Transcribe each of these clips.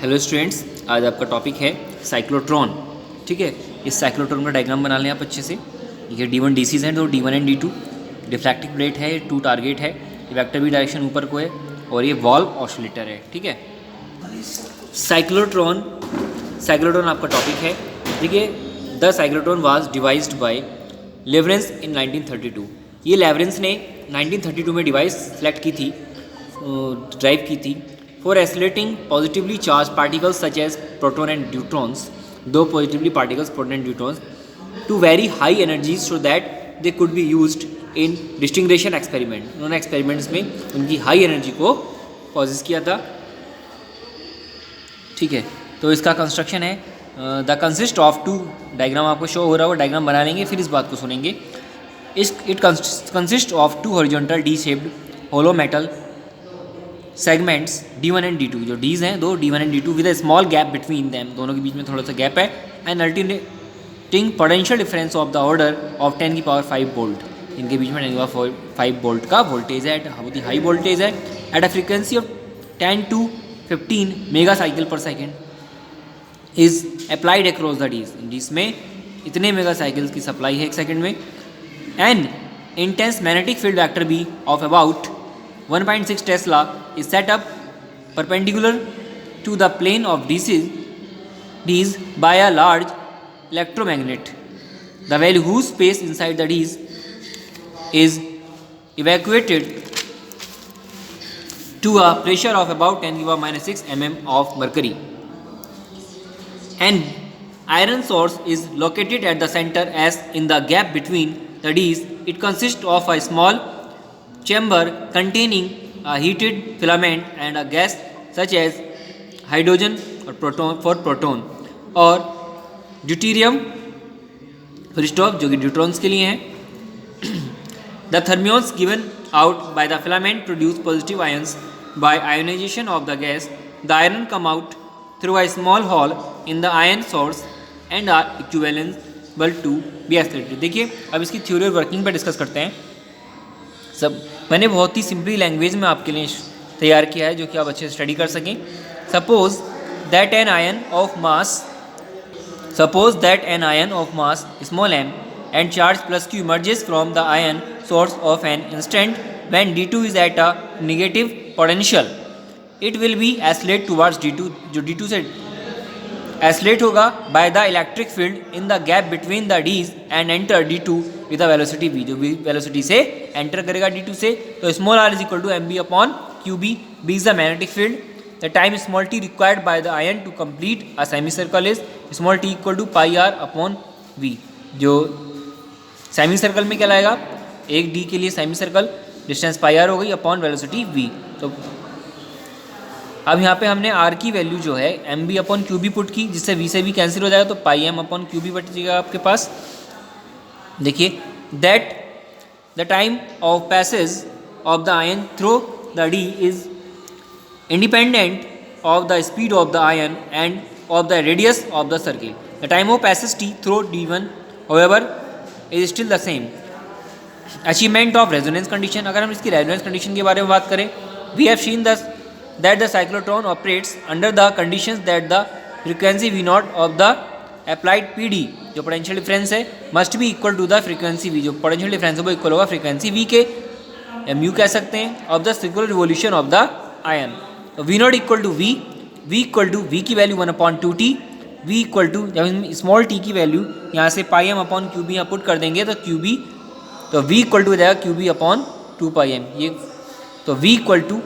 Hello students, आज आपका topic है साइक्लोट्रॉन। ठीक है, इस साइक्लोट्रॉन का डायग्राम बना लें आप अच्छे से। ये D1 डीसीज हैं, दो D1 and D2। Diffractive plate है, 2 टारगेट है, वेक्टर बी डायरेक्शन ऊपर को है और ये वॉल्व ऑसिलेटर है। ठीक है, साइक्लोट्रॉन आपका टॉपिक है। देखिए, the cyclotron was devised by Lawrence in 1932। ये लेवरेंस ने 1932 में डिवाइस सेलेक्ट की थी, ड्राइव की थी for accelerating positively charge particles such as proton and neutrons, दो positively particles proton and neutrons, to very high energies so that they could be used in disintegration experiment. उन्होंने experiments में उनकी high energy को possess किया था। ठीक है, तो इसका कंस्ट्रक्शन है the consist of two, diagram आपको शो हो रहा है, वो डायग्राम बना लेंगे फिर इस बात को सुनेंगे। It consist of two horizontal D shaped hollow metal segments D1 and D2। जो डीज हैं दो, D1 and D2, with a small gap between them, दोनों के बीच में थोड़ा सा गैप है। And alternating potential difference of the order of 10 की पावर 5 वोल्ट। इनके बीच में 10 की पावर 5 वोल्ट का वोल्टेज है, बहुत ही हाई वोल्टेज है। At a frequency of 10 to 15 mega cycle per second is applied across the dees. जिसमें इतने मेगा साइकिल्स की सप्लाई है एक सेकेंड में। And intense magnetic field vector B of about 1.6 Tesla is set up perpendicular to the plane of D's by a large electromagnet, the value whose space inside the D's is evacuated to a pressure of about 10 to the minus 6 mm of mercury. An iron source is located at the center as in the gap between the D's. It consists of a small chamber containing a heated filament and a gas such as hydrogen or proton or deuterium full stop, जो कि neutrons के लिए हैं। The thermions given out by the filament produce positive ions by ionization of the gas. The iron come out through a small hole in the ion source and are equivalent to be accelerated। देखिए, अब इसकी theory और working पर discuss करते हैं। सब मैंने बहुत ही सिंपली लैंग्वेज में आपके लिए तैयार किया है, जो कि आप अच्छे से स्टडी कर सकें। Suppose that an ion of mass small m and charge plus q emerges from the ion source of an instant when D2 is at a negative potential. It will be accelerated towards D2, जो D2 से accelerate होगा by the electric field in the gap between the dees and enter D2 with the velocity v, जो velocity से enter करेगा D2 से। तो small r is equal to mb upon qb, b is the magnetic field. The time small t required by the ion to complete a semicircle is small t equal to pi r upon v, जो semicircle में क्या लाएगा, एक d के लिए semicircle distance pi r हो गई upon velocity v। तो अब यहाँ पे हमने r की वैल्यू जो है mb अपॉन qb पुट की, जिससे v से v कैंसिल हो जाएगा, तो पाई m अपॉन qb बच जाएगा आपके पास। देखिए, that the time of passage of the ion through the d is independent of the speed of the ion end of the radius of the circle. The time of passage t through d1 however is still the same. Achievement of resonance condition, अगर हम इसकी resonance condition के बारे में बात करें, we have seen that the cyclotron operates under the conditions that the frequency V0 of the applied PD, जो potential difference है, must be equal to the frequency V, जो पोटेंशियल डिफरेंस है वो इक्वल होगा फ्रीक्वेंसी V के, mu कह सकते हैं, of the circular revolution of the ion। तो V0 equal to V, V equal to V की value 1/2t, V equal to, जब हम स्मॉल t की वैल्यू यहाँ से पाई m अपॉन QB यहाँ पुट कर देंगे तो QB, तो V इक्वल टू हो जाएगा QB अपॉन 2πm। ये तो V equal to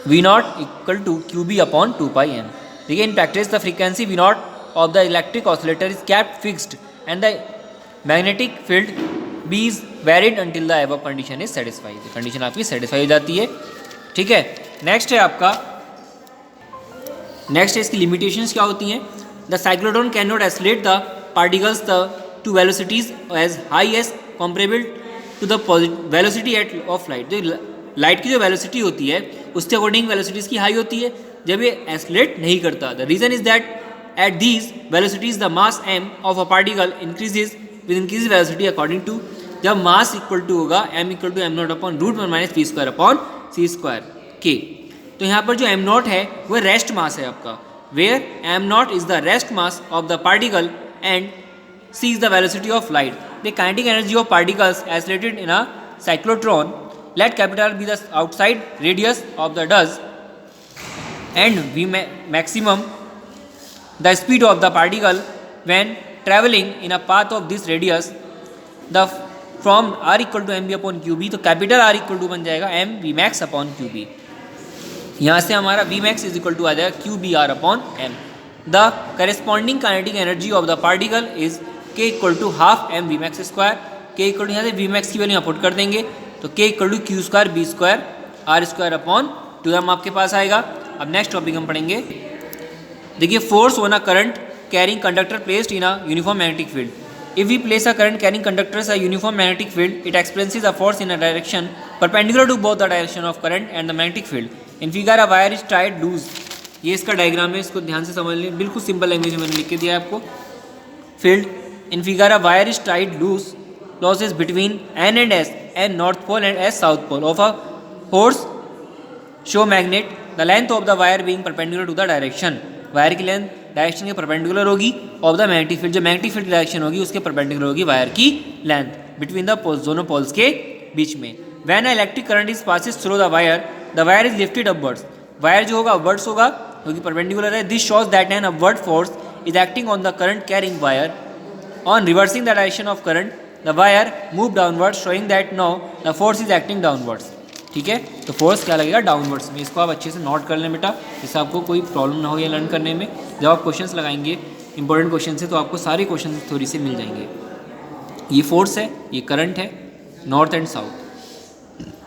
V0 equal to QB upon 2πm। देखिए, in practice the frequency V0 of the electric oscillator is kept fixed and the magnetic field B is varied until the above condition is satisfied. Condition आपकी satisfy हो जाती है। ठीक है, next है आपका, next है इसकी लिमिटेशंस क्या होती हैं। The cyclotron can not accelerate the particles to velocities as high as comparable to the velocity at of light. Light की जो वेलोसिटी होती है उसके अकॉर्डिंग वेलोसिटीज़ की हाई होती है जब ये एस्लेट नहीं करता। The reason is that at these velocities the mass m of a particle increases with increase velocity according to, जब मास इक्वल टू होगा m equal to m0 upon √1 - v² upon c² के। तो यहाँ पर जो am not है वह rest mass है आपका, where M naught is the rest mass of the particle and C is the velocity of light. The kinetic energy of particles isolated in a cyclotron. Let capital R be the outside radius of the dust and V maximum the speed of the particle when traveling in a path of this radius. The from R equal to mv upon qb, तो capital R equal to बन जाएगा m v max upon qb. यहाँ से हमारा v max is equal to आ जाएगा qb r अपॉन m. The corresponding kinetic energy of the particle is k equal to half m v max square. k equal to यहाँ से v max की value यहाँ पुट कर देंगे तो k equal to q square b square r square upon 2m आपके पास आएगा. अब नेक्स्ट टॉपिक हम पढ़ेंगे. देखिए force on a current carrying conductor placed in a uniform magnetic field. If we place a current carrying conductors a uniform magnetic field, it experiences a force in a direction perpendicular to both the direction of current and the magnetic field. In figure a wire is tied loose. ये इसका diagram है, इसको ध्यान से समझ लीजिए, बिल्कुल simple language में मैंने लिख के दिया है आपको. Field in figure a wire is tied loose losses between N and S, N North Pole and S South Pole of a horse show magnet, the length of the wire being perpendicular to the direction. Wire की length direction के perpendicular होगी of the magnetic field, जो magnetic field direction होगी उसके perpendicular होगी wire की length between the poles, दोनों poles के बीच में. When electric current is passes through the wire is lifted upwards. Wire जो होगा अपवर्ड्स होगा क्योंकि परपेंडिकुलर है. This shows that an upward force is acting on the current carrying wire. On reversing the direction of current the wire move downwards, showing that know the force is acting downwards. ठीक है, तो force क्या लगेगा downwards में. इसको आप अच्छे से नोट कर लें बेटा, इससे आपको कोई प्रॉब्लम ना हो ये लर्न करने में. जब आप क्वेश्चंस लगाएंगे इंपॉर्टेंट क्वेश्चन से तो आपको सारे क्वेश्चन थोड़ी से मिल जाएंगे. ये फोर्स है, ये करंट है, north and south.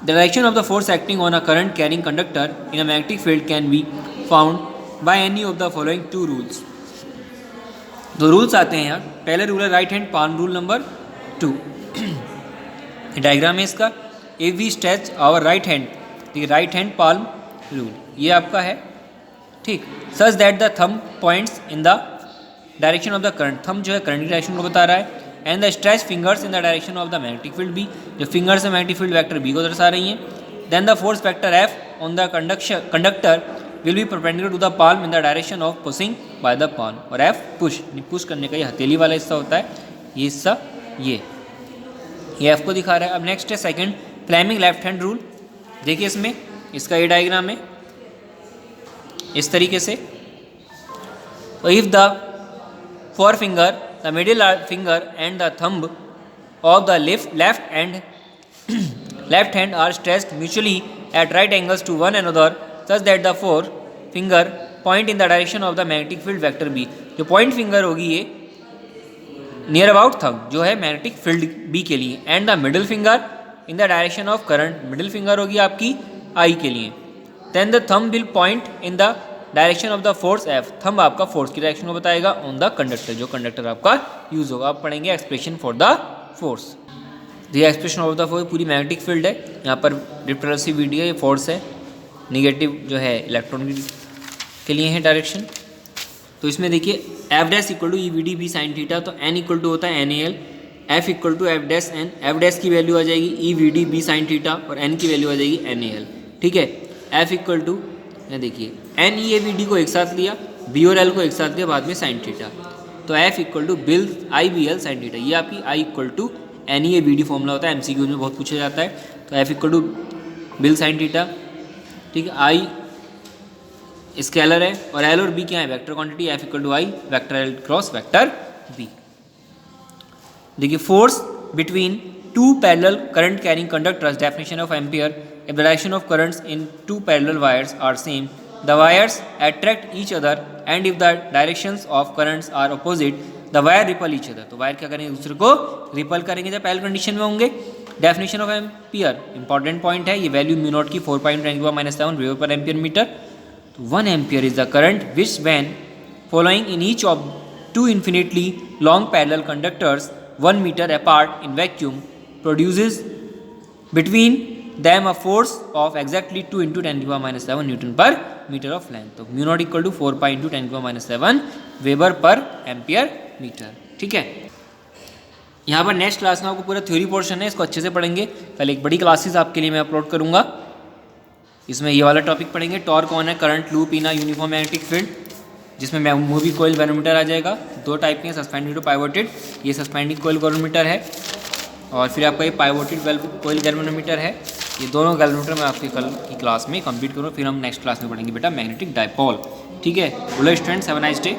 The direction of the force acting on a current carrying conductor in a magnetic field can be found by any of the following two rules. दो rules आते हैं यहाँ. पहले rule है right hand palm rule number 2. Diagram है इसका. If we stretch our right hand, ठीक, right hand palm rule ये आपका है, ठीक, such that the thumb points in the direction of the current. Thumb जो है करंट की डायरेक्शन को बता रहा है. And the stretch fingers in the direction of the magnetic field B, जो फिंगर्स है मैग्नेटिक फील्ड वेक्टर बी को दर्शा रही हैं. Then the force vector F on the conductor will be perpendicular to the palm in the direction of pushing by the palm. और F push करने का ये हथेली वाला हिस्सा होता है, ये हिस्सा ये एफ को दिखा रहा है. अब नेक्स्ट है second Fleming left hand rule. देखिए इसमें इसका ये डायग्राम है इस तरीके से. तो if the fore finger, the middle finger and the thumb of the left hand are stretched mutually at right angles to one another such that the fore finger point in the direction of the magnetic field vector B. जो point finger होगी ये near about thumb जो है magnetic field B के लिए. And the middle finger in the direction of current, middle finger होगी आपकी I के लिए. Then the thumb will point in the direction of the force F. Thumb आपका force की डायरेक्शन को बताएगा ऑन द कंडक्टर, जो कंडक्टर आपका यूज होगा. आप पढ़ेंगे expression for the force. The expression of the force पूरी मैग्नेटिक फील्ड है, यहाँ पर रिपल्सिविटी है, ये फोर्स है, निगेटिव जो है इलेक्ट्रॉन के लिए है डायरेक्शन. तो इसमें देखिए F dash equal to E V D B sine theta, तो एन इक्वल टू होता है N A L, F equal to F dash N. F dash की वैल्यू आ जाएगी E V D B sine theta और N की value आ जाएगी एन ए एल. ठीक है, एफ इक्वल टू देखिए N E A we D को एक साथ लिया, बी और एल को एक साथ लिया, बाद में साइन थीटा. तो F equal to BIL I B L sine theta. ये आपकी I equal to n E A we d formula होता है, एम सी क्यू में बहुत पूछा जाता है. तो F equal to BIL sine theta, ठीक है, आई स्केलर है और एल और बी क्या है vector quantity. F equal to I vector L cross vector B. देखिए force between two parallel current carrying conductors, definition of ampere. If the direction of currents in two parallel wires are same, the wires attract each other and if the directions of currents are opposite the wire repel each other. तो wire क्या करेंगे, दूसरे को ripple करेंगे जब parallel condition में होंगे. Definition of ampere important point है, ये वैल्यू म्यू नॉट की 4.10⁻⁷ weber per ampere metre. 1 ampere is the current which when following in each of two infinitely long parallel conductors 1 meter apart in vacuum produces between them a force of exactly 2 into 10⁻⁷ Newton per meter of length. तो mu naught equal to 4 pi into 10⁻⁷ weber per ampere metre. ठीक है, यहाँ पर next class में आपको पूरा theory portion है, इसको अच्छे से पढ़ेंगे. पहले एक बड़ी क्लासेस आपके लिए मैं अपलोड करूँगा. इसमें ये वाला टॉपिक पढ़ेंगे, टॉर्क ऑन है current loop in a uniform magnetic field, जिसमें मूवी कोयल गैल्वेनोमीटर आ जाएगा। 2 टाइप के, सस्पेंडेड और पाइवोटेड। ये सस्पेंडिंग कोयल गैल्वेनोमीटर है और फिर आपका ये पाइवोटेड कोयल गैल्वेनोमीटर है। ये दोनों गैल्वेनोमीटर मैं आपके कल की क्लास में कंप्लीट करूँ, फिर हम नेक्स्ट क्लास में पढ़ेंगे बेटा मैग्नेटिक डायपोल। ठीक है, बोलो students, have a nice day.